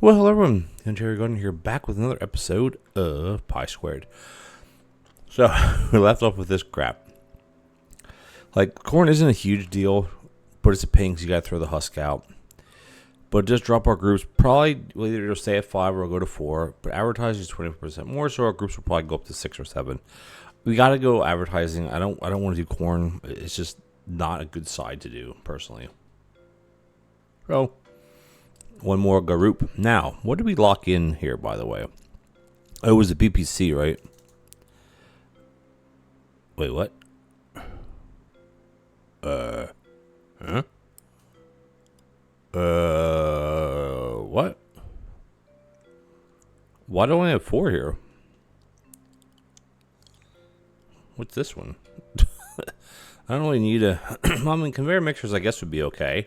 Well, hello everyone, TheOntarioGardener here, back with another episode of Pie Squared. So, we left off with this crap. Like, corn isn't a huge deal, but it's a pain because you gotta throw the husk out. But just drop our groups, probably we'll either stay at 5 or we'll go to 4, but advertising is 20% more, so our groups will probably go up to 6 or 7. We gotta go advertising. I don't want to do corn. It's just not a good side to do, personally. So, one more group. Now, what did we lock in here, by the way? Oh, it was a BPC, right? Wait, what? Huh? What? Why do I only have 4 here? What's this one? I don't really need a... I mean, conveyor mixers, I guess, would be okay.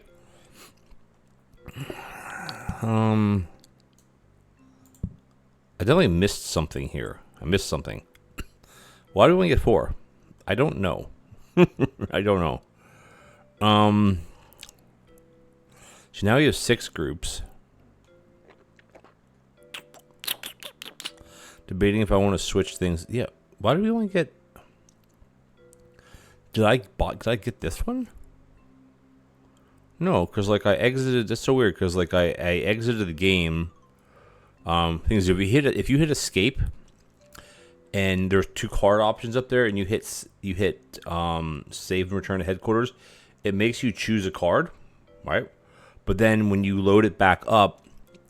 I definitely missed something here. I missed something. Why do we only get 4? I don't know. I don't know. So now we have 6 groups. Debating if I want to switch things. Yeah. Why do we only get... Did I get this one? No, because like I exited. That's so weird. Because like I exited the game. Things if you hit escape, and there's 2 card options up there, and you hit save and return to headquarters, it makes you choose a card, right? But then when you load it back up,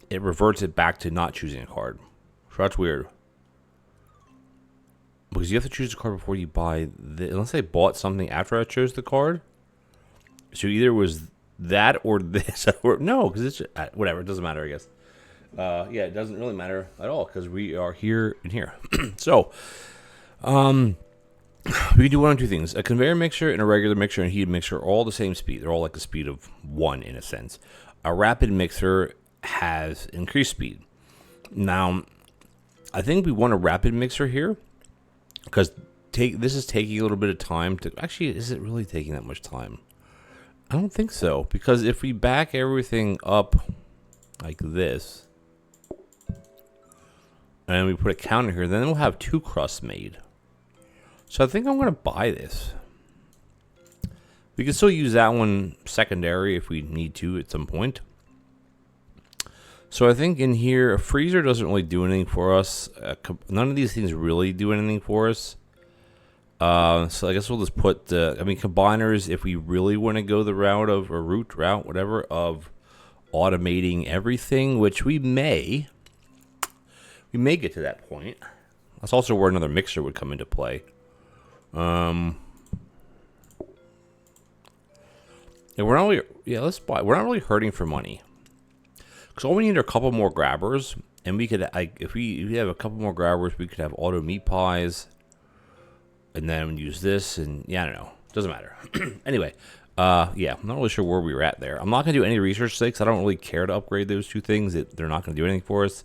it reverts it back to not choosing a card. So that's weird. Because you have to choose a card before you buy unless I bought something after I chose the card. So either it was that or this. Or, no, because it's whatever. It doesn't matter, I guess. Yeah, it doesn't really matter at all because we are here and here. So, we do one of 2 things. A conveyor mixer and a regular mixer and a heated mixer are all the same speed. They're all like a speed of 1 in a sense. A rapid mixer has increased speed. Now, I think we want a rapid mixer here because this is taking a little bit of time to... Actually, is it really taking that much time? I don't think so, because if we back everything up like this, and we put a counter here, then we'll have 2 crusts made. So I think I'm going to buy this. We can still use that one secondary if we need to at some point. So I think in here, a freezer doesn't really do anything for us. None of these things really do anything for us. So I guess we'll just put combiners, if we really want to go the route of, or route, whatever, of automating everything, which we may get to that point. That's also where another mixer would come into play. Yeah, we're not really hurting for money. Because all we need are a couple more grabbers, and we could, if we have a couple more grabbers, we could have auto meat pies. And then use this, and yeah, I don't know. Doesn't matter. Anyway, yeah, I'm not really sure where we were at there. I'm not going to do any research today because I don't really care to upgrade those 2 things. They're not going to do anything for us.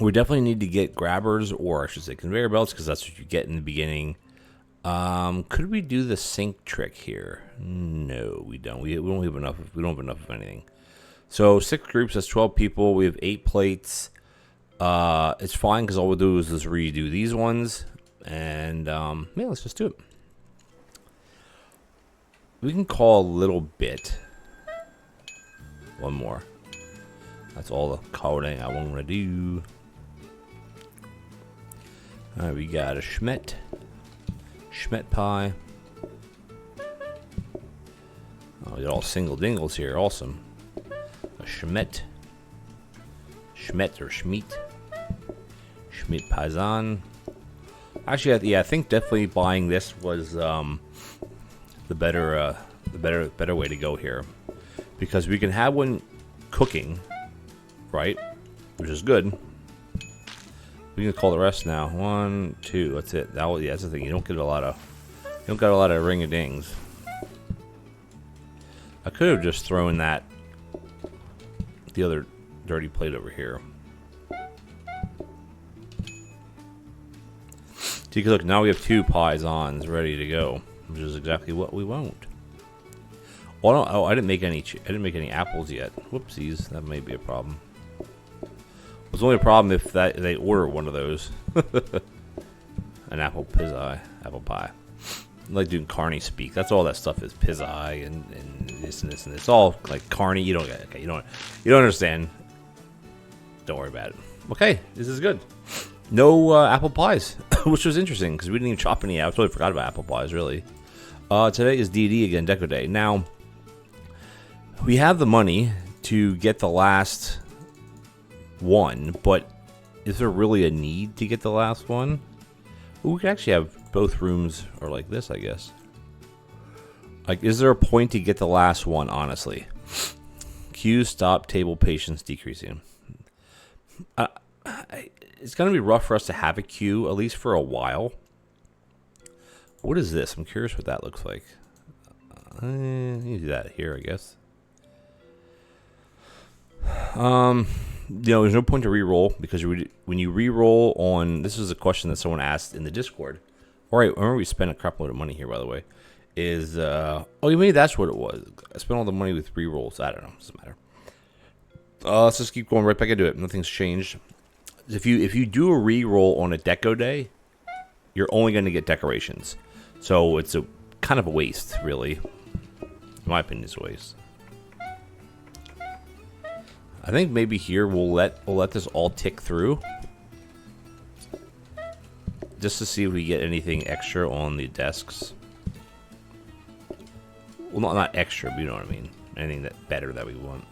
We definitely need to get grabbers, or I should say conveyor belts, because that's what you get in the beginning. Could we do the sink trick here? No, we don't. We don't have enough. We don't have enough of anything. So 6 groups. That's 12 people. We have 8 plates. It's fine because all we'll do is just redo these ones. And, yeah, let's just do it. We can call a little bit. One more. That's all the calling I want to do. Alright, we got a Schmet pie. Oh, we got all single dingles here. Awesome. A Schmet or Schmeat. Schmeat Paisan. Actually, yeah, I think definitely buying this was the better way to go here, because we can have one cooking, right, which is good. We can call the rest now. 1, 2. That's it. Yeah, that's the thing. You don't get a lot of ring-a-dings. I could have just thrown the other dirty plate over here. See, look, now we have 2 Paisans ready to go, which is exactly what we want. Well, I didn't make any. I didn't make any apples yet. Whoopsies, that may be a problem. It's only a problem if they order one of those. An apple pie. Apple pie. I like doing carny speak. That's all that stuff is. Pie and this and this and this. It's all like carny. You don't get. Okay, you don't understand. Don't worry about it. Okay, this is good. No apple pies, which was interesting because we didn't even chop any. I totally forgot about apple pies. Really. Today is DD again, Deco Day. Now we have the money to get the last one, but is there really a need to get the last one? Ooh, we could actually have both rooms or like this, I guess. Like, is there a point to get the last one, honestly? Queues stop, table patience decreasing. It's going to be rough for us to have a queue, at least for a while. What is this? I'm curious what that looks like. You do that here, I guess. There's no point to re-roll because when you re-roll on, this is a question that someone asked in the Discord. All right, remember we spent a crap load of money here, by the way. Maybe that's what it was. I spent all the money with re-rolls. I don't know. Doesn't matter. Let's just keep going right back into it. Nothing's changed. If you do a re-roll on a Deco Day, you're only going to get decorations. So it's a kind of a waste, really. In my opinion, it's a waste. I think maybe here we'll let this all tick through, just to see if we get anything extra on the desks. Well, not extra, but you know what I mean. Anything that better that we want.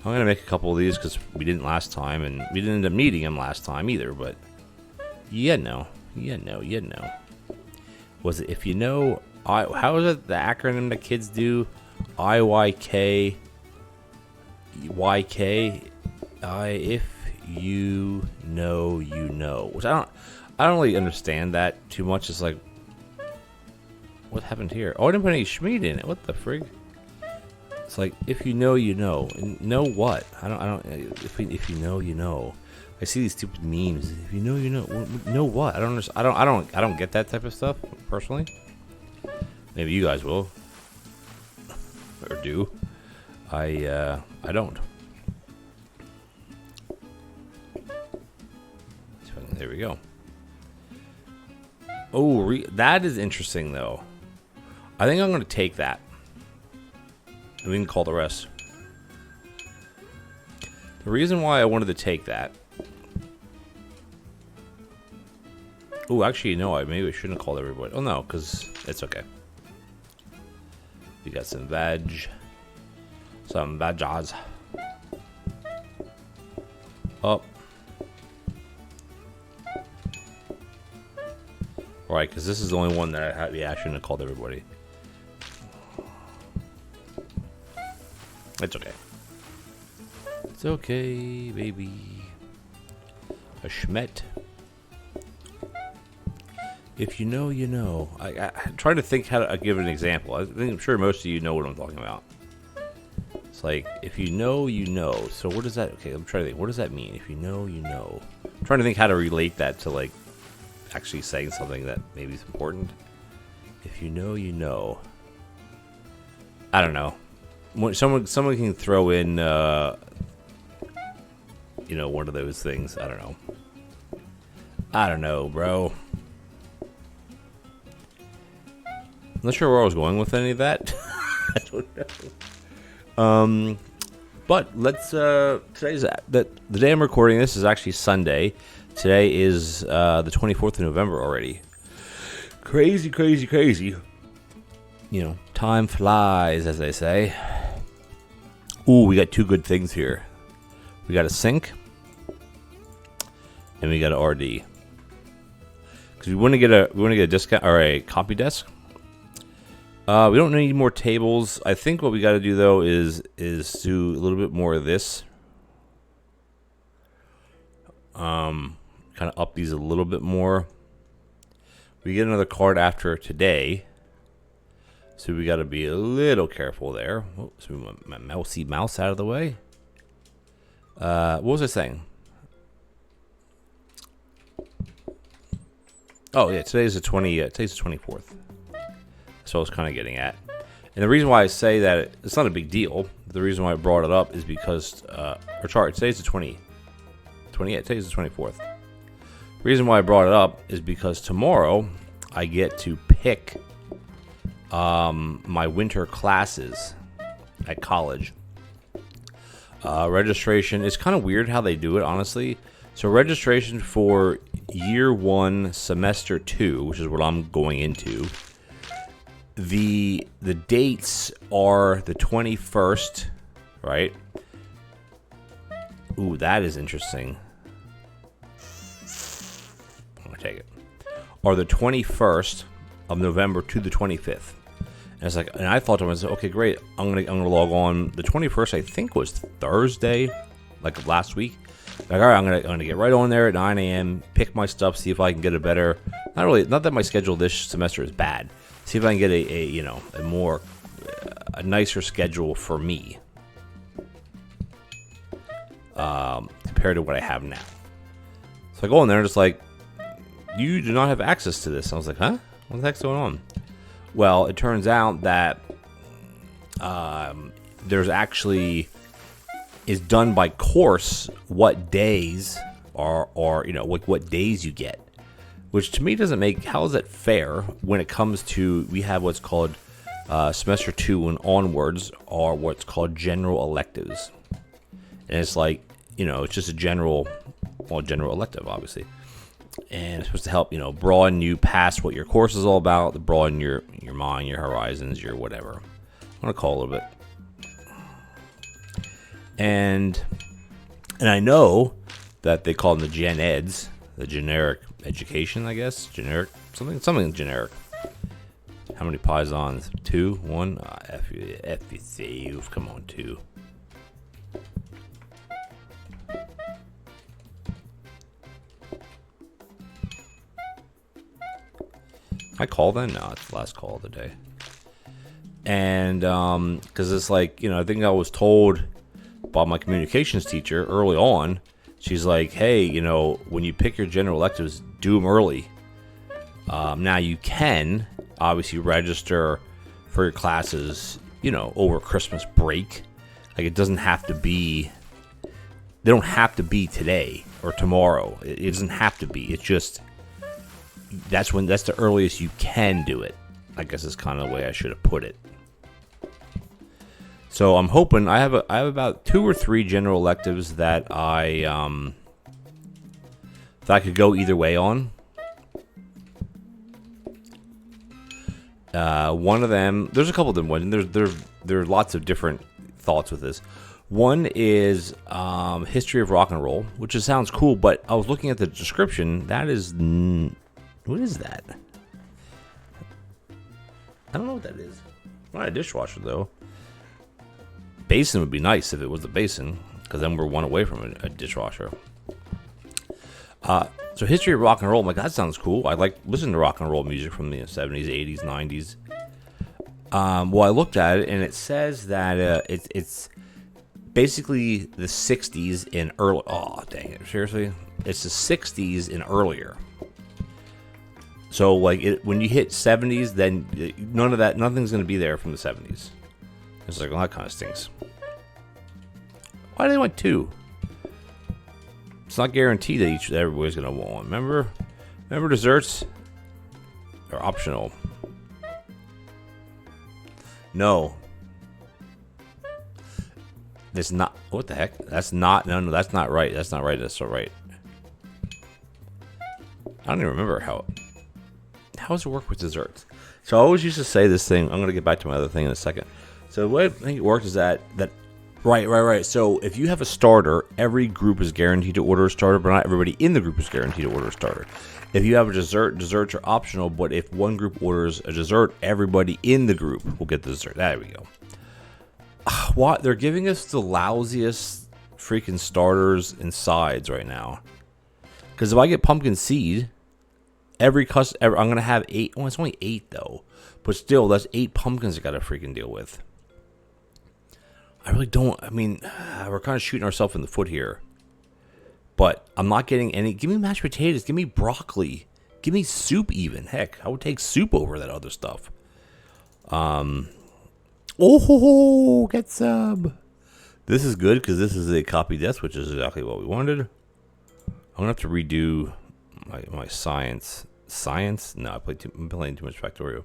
I'm gonna make a couple of these because we didn't last time, and we didn't end up needing them last time either. But you know. Was it if you know? How is it the acronym that kids do? IYK. If you know, you know. Which I don't really understand that too much. It's like, what happened here? Oh, I didn't put any Schmied in it. What the frig? It's like, if you know, you know. And know what? I don't. If you know, you know. I see these stupid memes. If you know, you know. Know what? I don't get that type of stuff personally. Maybe you guys will, or do. I don't. There we go. Oh, that is interesting though. I think I'm going to take that. And we can call the rest. The reason why I wanted to take that. Oh, actually, no. Maybe I shouldn't have called everybody. Oh no, because it's okay. We got some veg. Some veggies. Up. Alright, because this is the only one that I shouldn't have called everybody. It's okay. It's okay, baby. A schmet. If you know, you know. I'm trying to think how to give an example. I'm sure most of you know what I'm talking about. It's like, if you know, you know. So what does that... Okay, I'm trying to think. What does that mean? If you know, you know. I'm trying to think how to relate that to, like, actually saying something that maybe is important. If you know, you know. I don't know. Someone can throw in, one of those things. I don't know. I don't know, bro. I'm not sure where I was going with any of that. I don't know. But let's. Today's the day I'm recording this is actually Sunday. Today is the 24th of November already. Crazy, crazy, crazy. Time flies, as they say. Ooh, we got two good things here. We got a sink, and we got an RD. Because we want to get a discount or a copy desk. We don't need more tables. I think what we got to do though is do a little bit more of this. Kind of up these a little bit more. We get another card after today, so we got to be a little careful there. Oh, so we want my mouse out of the way. What was I saying? Oh yeah, today's the 24th. That's what I was kind of getting at. And the reason why I say that it's not a big deal, the reason why I brought it up is because, today's the today's the 24th. The reason why I brought it up is because tomorrow I get to pick my winter classes at college. Registration is kind of weird how they do it, honestly. So registration for year 1, semester 2, which is what I'm going into. The dates are the 21st, right? Ooh, that is interesting. I'm gonna take it. Or the 21st of November to the 25th. And it's like, and I thought to myself, okay, great. I'm gonna log on. The 21st, I think, was Thursday, like last week. Like, all right, I'm gonna get right on there at 9 a.m. Pick my stuff, see if I can get a better. Not that my schedule this semester is bad. See if I can get a nicer schedule for me, compared to what I have now. So I go in there and it's like, you do not have access to this. I was like, huh? What the heck's going on? Well, it turns out that there's actually is done by course what days are what days you get, which to me doesn't make, how is that fair when it comes to, we have what's called semester 2 and onwards are what's called general electives, and it's like, it's just a general elective, obviously. And it's supposed to help, broaden you past what your course is all about, to broaden your mind, your horizons, your whatever. I'm going to call a little bit. And I know that they call them the gen eds, the generic education, I guess. Generic, something generic. How many Pythons? 2? 1? F you save. Come on, 2. I call then? No, it's the last call of the day. And because it's like, I think I was told by my communications teacher early on. She's like, hey, when you pick your general electives, do them early. Now you can obviously register for your classes, over Christmas break. Like, it doesn't have to be, they don't have to be today or tomorrow. It doesn't have to be. It's just, that's the earliest you can do it, I guess is kind of the way I should have put it. So I'm hoping I have about 2 or 3 general electives that I could go either way on. One of them, there's a couple of them. There are lots of different thoughts with this. One is history of rock and roll, which just sounds cool, but I was looking at the description. That is, what is that? I don't know what that is. Not a dishwasher though. Basin would be nice if it was a basin, because then we're one away from a dishwasher. So history of rock and roll, I'm like, that sounds cool. I like listening to rock and roll music from the 70s, 80s, 90s. Well, I looked at it, and it says that it's basically the 60s and early. Oh, dang it. Seriously? It's the 60s and earlier. So, like, when you hit 70s, then nothing's going to be there from the 70s. It's like, well, that kind of stinks. Why do they want 2? It's not guaranteed that everybody's going to want one. Remember desserts? They're optional. No. It's not. What the heck? That's not. No, that's not right. That's not right. That's not right. I don't even remember how does it work with desserts? So I always used to say this thing. I'm going to get back to my other thing in a second. So the way I think it works is that right. So if you have a starter, every group is guaranteed to order a starter, but not everybody in the group is guaranteed to order a starter. If you have a dessert, desserts are optional, but if one group orders a dessert, everybody in the group will get the dessert. There we go. What? They're giving us the lousiest freaking starters and sides right now. Because if I get pumpkin seed, I'm going to have 8. Oh, it's only 8 though. But still, that's 8 pumpkins I got to freaking deal with. I really don't. I mean, we're kind of shooting ourselves in the foot here. But I'm not getting any. Give me mashed potatoes. Give me broccoli. Give me soup even. Heck, I would take soup over that other stuff. Oh, get some. This is good because this is a copy desk, which is exactly what we wanted. I'm going to have to redo my science. Science? No, I'm playing too much Factorio.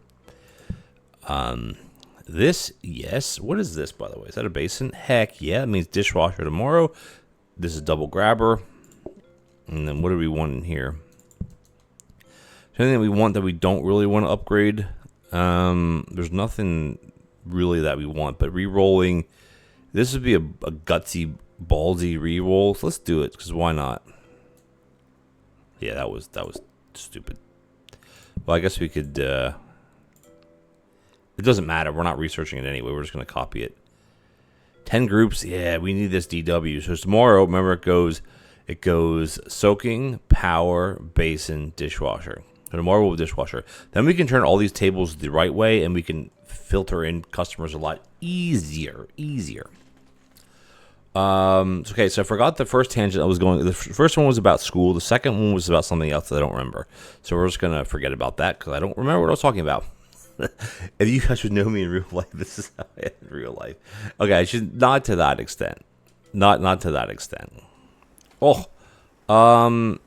This, yes. What is this, by the way? Is that a basin? Heck, yeah. It means dishwasher tomorrow. This is double grabber. And then what do we want in here? Is there anything we want that we don't really want to upgrade? There's nothing really that we want, but re-rolling. This would be a gutsy, ballsy re-roll. So let's do it, because why not? Yeah, that was stupid. Well, I guess we could... it doesn't matter. We're not researching it anyway. We're just going to copy it. 10 groups. Yeah, we need this DW. So tomorrow, remember, it goes soaking, power, basin, dishwasher. So tomorrow we'll have dishwasher. Then we can turn all these tables the right way, and we can filter in customers a lot easier. Okay, so I forgot the first tangent I was going. The first one was about school. The second one was about something else that I don't remember. So we're just going to forget about that because I don't remember what I was talking about. If you guys would know me in real life, this is how I am in real life. Okay, I should not to that extent. Not to that extent. Oh, I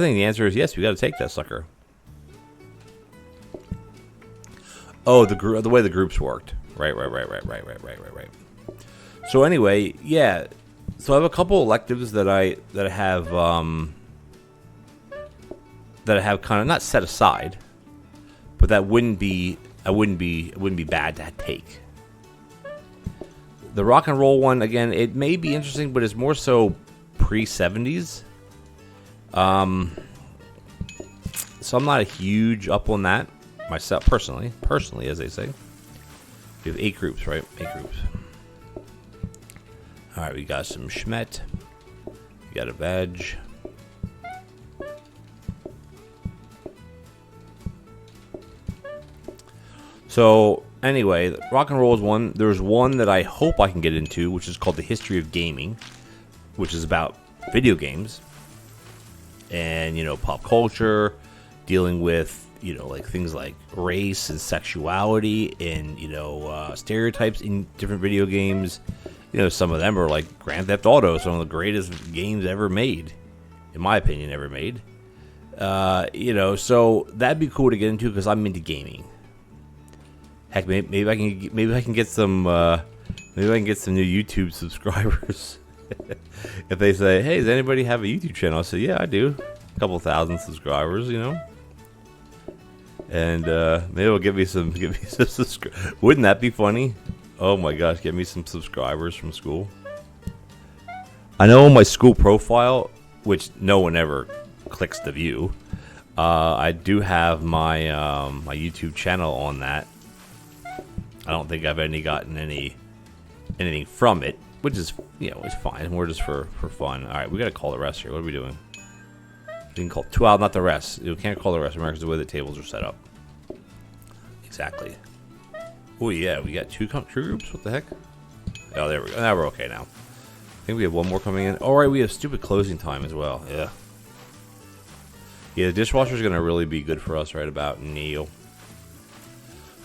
think the answer is yes. We got to take that sucker. Oh, the way the groups worked. Right. So anyway, yeah. So I have a couple electives that I have kind of not set aside, but that wouldn't be bad to take. The rock and roll one, again, it may be interesting, but it's more so pre-70s. So I'm not a huge up on that myself, personally, as they say. We have 8 groups, right? 8 groups. All right, we got some Schmet. We got a veg. So anyway, rock and roll is one. There's one that I hope I can get into, which is called the History of Gaming, which is about video games and, pop culture, dealing with, like things like race and sexuality and, stereotypes in different video games. Some of them are like Grand Theft Auto, some of the greatest games ever made, in my opinion, ever made. So that'd be cool to get into because I'm into gaming. Heck, maybe I can get some new YouTube subscribers. If they say, "Hey, does anybody have a YouTube channel?" I say, "Yeah, I do. A couple thousand subscribers, And maybe it'll give me some subscribers. Wouldn't that be funny? Oh my gosh, get me some subscribers from school. I know on my school profile, which no one ever clicks to view, I do have my my YouTube channel on that. I don't think I've gotten anything from it, which is it's fine. More just for fun. All right, we gotta call the rest here. What are we doing? We can call 12, not the rest. You can't call the rest. Remember, the way the tables are set up. Exactly. Oh yeah, we got two groups. What the heck? Oh, there we go. Now we're okay now. I think we have one more coming in. All right, we have stupid closing time as well. Yeah. Yeah, the dishwasher is gonna really be good for us right about now.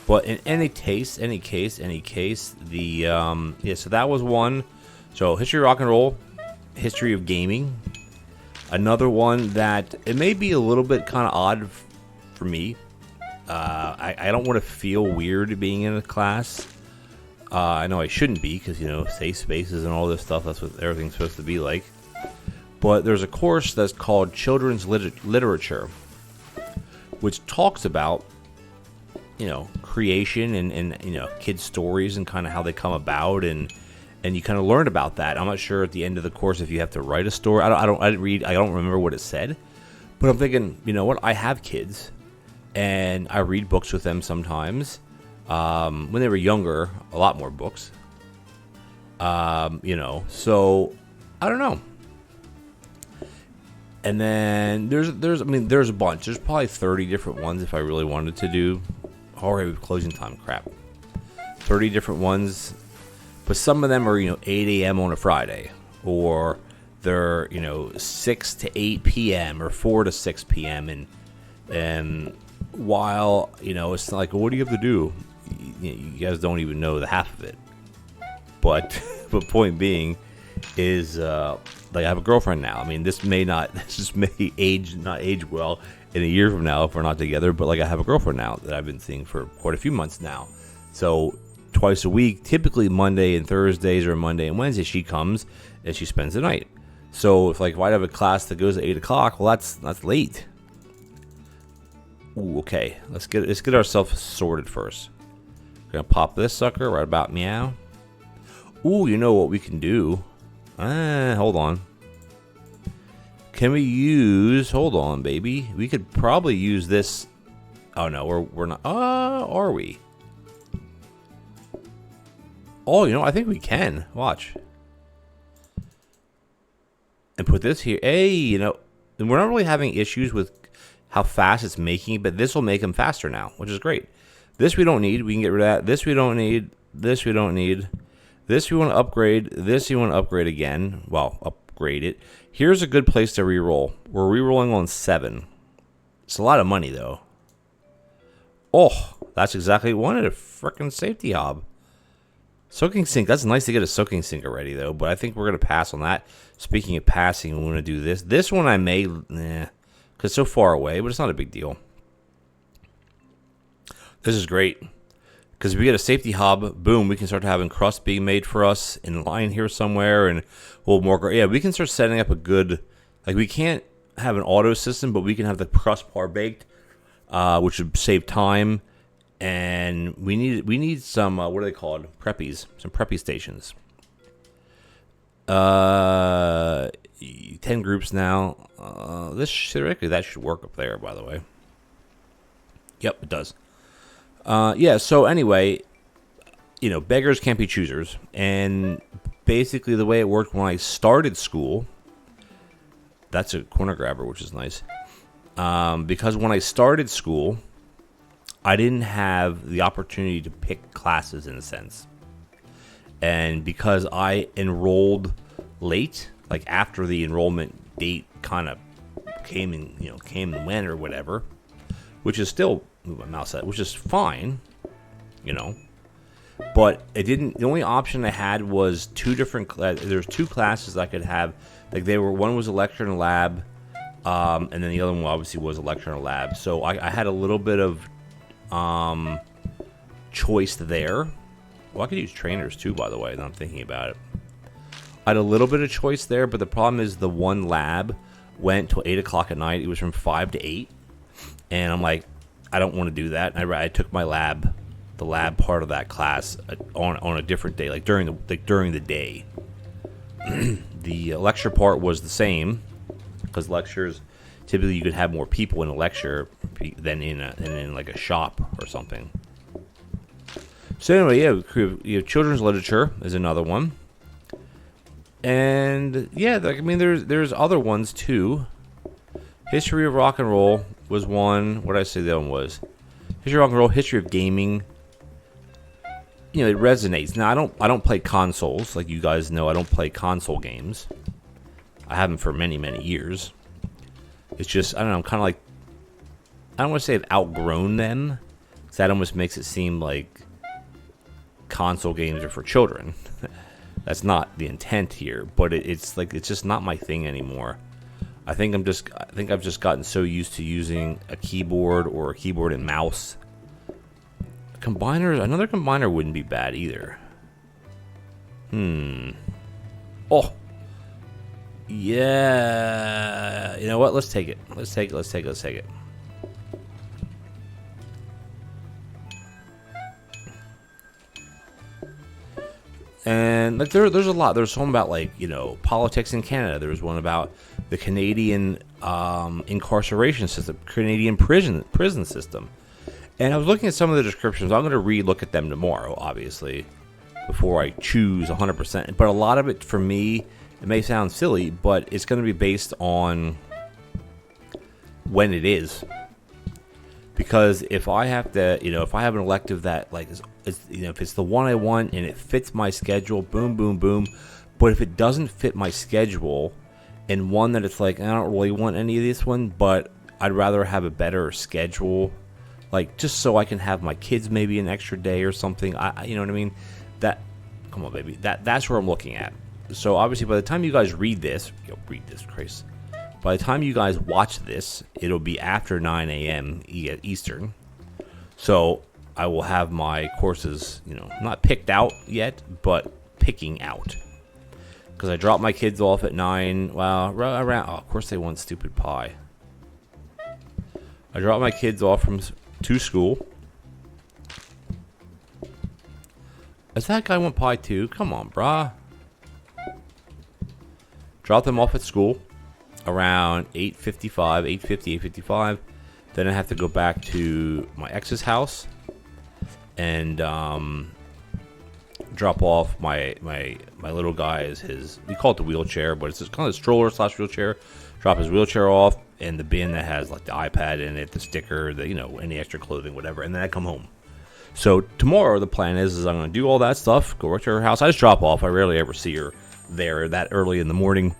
But in any case, the so that was one. So history of rock and roll, history of gaming. Another one that it may be a little bit kind of odd for me. I don't want to feel weird being in a class. I know I shouldn't be because safe spaces and all this stuff. That's what everything's supposed to be like. But there's a course that's called Children's Literature, which talks about creation and kids' stories and kind of how they come about and you kind of learn about that. I'm not sure at the end of the course if you have to write a story. I didn't read. I don't remember what it said, but I'm thinking, what? I have kids, and I read books with them sometimes. When they were younger, a lot more books. So I don't know. And then there's a bunch. There's probably 30 different ones if I really wanted to do. All right, with closing time, crap. 30 different ones, but some of them are 8 a.m. on a Friday, or they're 6 to 8 p.m. or 4 to 6 p.m. and And while, it's like, what do you have to do? You guys don't even know the half of it. But the point being is, like, I have a girlfriend now. I mean, this may not age well in a year from now if we're not together. But, like, I have a girlfriend now that I've been seeing for quite a few months now. So twice a week, typically Monday and Thursdays or Monday and Wednesday, she comes and she spends the night. So if I have a class that goes at 8 o'clock, well, that's late. Ooh, okay, let's get ourselves sorted first. We're gonna pop this sucker right about meow. Ooh, you know what we can do? Hold on. Can we use? Hold on, baby. We could probably use this. Oh no, we're not. Are we? Oh, I think we can. Watch. And put this here. Hey, we're not really having issues with how fast it's making, but this will make them faster now, which is great. This we don't need. We can get rid of that. This we don't need. This we don't need. This we want to upgrade. This you want to upgrade again. Well, upgrade it. Here's a good place to reroll. We're rerolling on 7. It's a lot of money, though. Oh, that's exactly what I wanted. A freaking safety hob. Soaking sink. That's nice to get a soaking sink already, though, but I think we're going to pass on that. Speaking of passing, we want to do this. This one I may, because it's so far away, but it's not a big deal. This is great. Because if we get a safety hob, boom, we can start having crust being made for us in line here somewhere. And we'll more, yeah, we can start setting up a good, like we can't have an auto system, but we can have the crust par baked, which would save time. And we need some, what are they called? Preppies, some preppy stations. 10 groups now. Theoretically, that should work up there, by the way. Yep, it does. Yeah, so anyway, beggars can't be choosers. And basically the way it worked when I started school, that's a corner grabber, which is nice. Because when I started school, I didn't have the opportunity to pick classes in a sense. And because I enrolled late, like after the enrollment date kind of came and went or whatever, which is still, move my mouse out, which is fine, but it didn't, the only option I had was there's 2 classes I could have, like one was a lecture and a lab, and then the other one obviously was a lecture and a lab, so I had a little bit of choice there. Well, I could use trainers too, by the way, now I'm thinking about it. I had a little bit of choice there, but the problem is the one lab went till 8 o'clock at night. It was from 5 to 8, and I'm like, I don't want to do that. And I took my the lab part of that class on a different day, like during the day. The lecture part was the same, because lectures typically you could have more people in a lecture than in like a shop or something. So anyway, yeah, you have children's literature is another one, and yeah, there's other ones too. History of rock and roll was one. What did I say the other one was? History of rock and roll, history of gaming. It resonates. Now I don't play consoles, like you guys know. I don't play console games. I haven't for many years. It's just, I don't know, I'm kind of like, I don't want to say I've outgrown them, because that almost makes it seem like console games are for children. That's not the intent here, but it's just not my thing anymore. I think I've just gotten so used to using a keyboard or a keyboard and mouse. Another combiner wouldn't be bad either. Oh. Yeah. You know what? Let's take it. Let's take it. And like there's a lot. There's one about politics in Canada. There was one about the Canadian incarceration system, Canadian prison system. And I was looking at some of the descriptions. I'm going to re-look at them tomorrow, obviously, before I choose 100%. But a lot of it, for me, it may sound silly, but it's going to be based on when it is. Because if I have to, if I have an elective that if it's the one I want and it fits my schedule, boom, boom, boom. But if it doesn't fit my schedule, and one that it's like, I don't really want any of this one, but I'd rather have a better schedule, like just so I can have my kids maybe an extra day or something. You know what I mean? Come on, baby. That's where I'm looking at. So obviously, by the time you guys read this, Christ. By the time you guys watch this, it'll be after 9 a.m. Eastern. So I will have my courses, not picked out yet, but picking out. Because I dropped my kids off at 9. Well, around. Oh, of course they want stupid pie. I dropped my kids off to school. Does that guy want pie too? Come on, brah. Drop them off at school around 8:55, 8:50, 8:55. Then I have to go back to my ex's house and drop off my little guy we call it the wheelchair, but it's just kind of a stroller / wheelchair. Drop his wheelchair off in the bin that has like the iPad in it, the sticker, any extra clothing, whatever, and then I come home. So tomorrow the plan is I'm going to do all that stuff, go right to her house. I just drop off. I rarely ever see her there that early in the morning.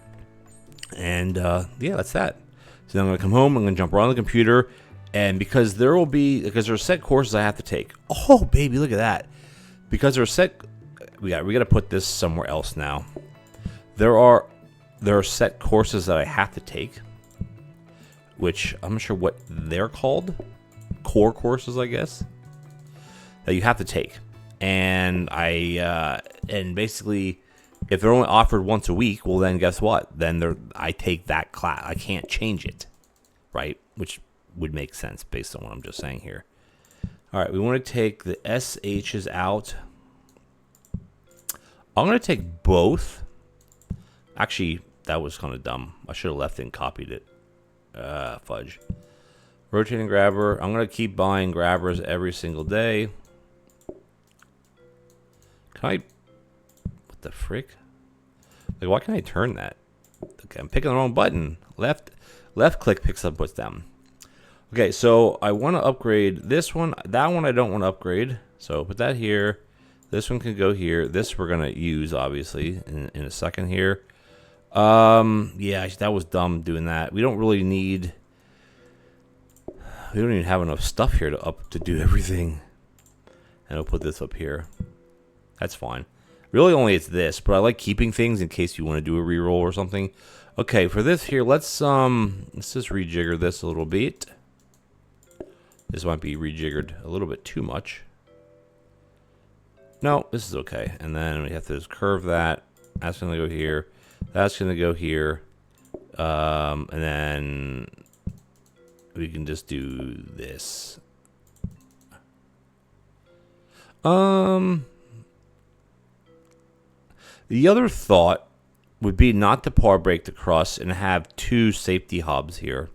And that's that. So then I'm going to come home. I'm going to jump right on the computer. And because there are set courses I have to take. Oh, baby, look at that. Because there are set, we got to put this somewhere else now. There are set courses that I have to take, which I'm not sure what they're called. Core courses, I guess, that you have to take. And and basically, if they're only offered once a week, well, then guess what? Then I take that class. I can't change it, right? Which would make sense based on what I'm just saying here. All right, we want to take the SHs out. I'm going to take both. Actually, that was kind of dumb. I should have left it and copied it. Fudge. Rotating grabber. I'm going to keep buying grabbers every single day. Can I... What the frick? Like, why can't I turn that? Okay, I'm picking the wrong button. Left click picks up what's down. Okay, so I want to upgrade this one. That one I don't want to upgrade. So put that here. This one can go here. This we're going to use, obviously, in a second here. Yeah, that was dumb doing that. We don't really need... We don't even have enough stuff here to do everything. And I'll put this up here. That's fine. Really only it's this, but I like keeping things in case you want to do a reroll or something. Okay, for this here, let's just rejigger this a little bit. This might be rejiggered a little bit too much. No, this is okay. And then we have to just curve that. That's going to go here. That's going to go here. And then we can just do this. The other thought would be not to par break the crust and have two safety hubs here.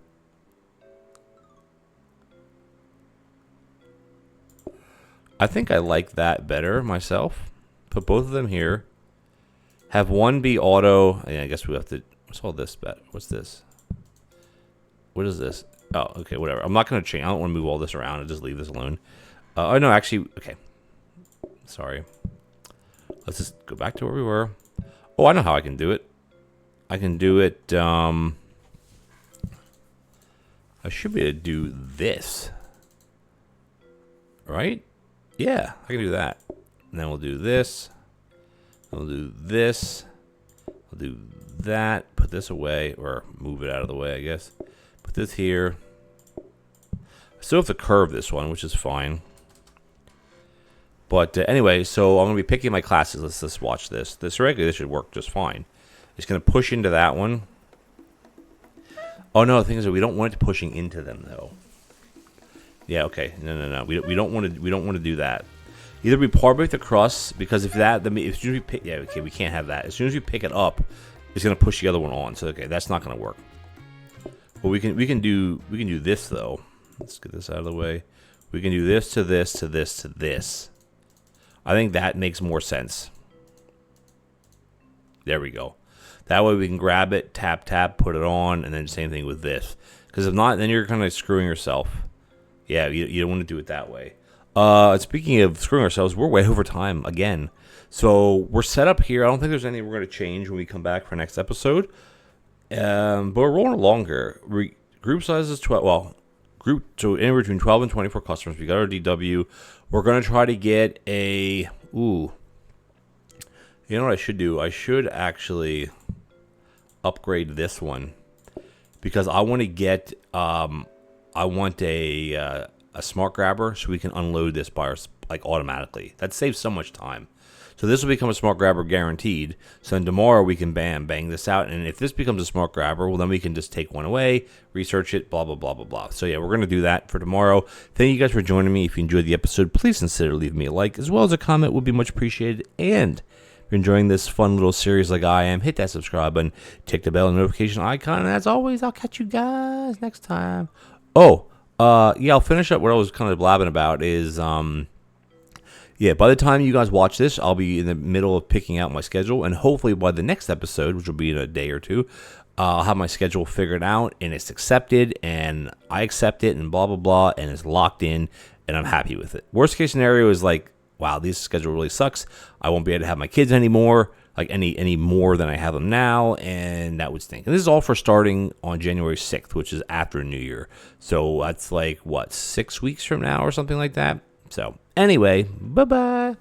I think I like that better myself. Put both of them here. Have one be auto. Yeah, I guess we have to. What's all this? What's this? What is this? Oh, okay, whatever. I'm not going to change. I don't want to move all this around and just leave this alone. Oh, no, actually, okay. Sorry. Let's just go back to where we were. Oh, I know how I can do it. I can do it. I should be able to do this. Right? Yeah, I can do that. And then we'll do this. We'll do this. We'll do that. Put this away, or move it out of the way, I guess. Put this here. I still have to curve this one, which is fine. But anyway, so I'm going to be picking my classes. Let's just watch this. This should work just fine. It's going to push into that one. Oh, no, the thing is that we don't want it pushing into them, though. Yeah, okay. No. We don't want to do that. Either we par break the crust, because if as soon as we pick, yeah, okay, we can't have that. As soon as we pick it up, it's going to push the other one on. So okay, that's not going to work. But we can do this though. Let's get this out of the way. We can do this to this to this to this. I think that makes more sense. There we go. That way we can grab it, tap, put it on, and then same thing with this. Because if not, then you're kind of screwing yourself. Yeah, you don't want to do it that way. Speaking of screwing ourselves, we're way over time again. So we're set up here. I don't think there's anything we're going to change when we come back for next episode. But we're rolling along here. Group size is 12. Well, group, so anywhere between 12 and 24 customers. We got our DW. We're going to try to get a, you know what I should do? I should actually upgrade this one because I want to get, I want a smart grabber so we can unload this by our, like, automatically. That saves so much time. So this will become a smart grabber guaranteed. So then tomorrow we can bang this out. And if this becomes a smart grabber, well, then we can just take one away, research it, blah, blah, blah, blah, blah. So yeah, we're going to do that for tomorrow. Thank you guys for joining me. If you enjoyed the episode, please consider leaving me a like, as well as a comment would be much appreciated. And if you're enjoying this fun little series like I am, hit that subscribe button, tick the bell and notification icon. And as always, I'll catch you guys next time. Yeah, I'll finish up what I was kind of blabbing about is, yeah, by the time you guys watch this, I'll be in the middle of picking out my schedule, and hopefully by the next episode, which will be in a day or two, I'll have my schedule figured out, and it's accepted, and I accept it, and blah, blah, blah, and it's locked in, and I'm happy with it. Worst case scenario is like, wow, this schedule really sucks. I won't be able to have my kids anymore, like any more than I have them now, and that would stink. And this is all for starting on January 6th, which is after New Year. So that's like, what, 6 weeks from now or something like that? So anyway, bye-bye.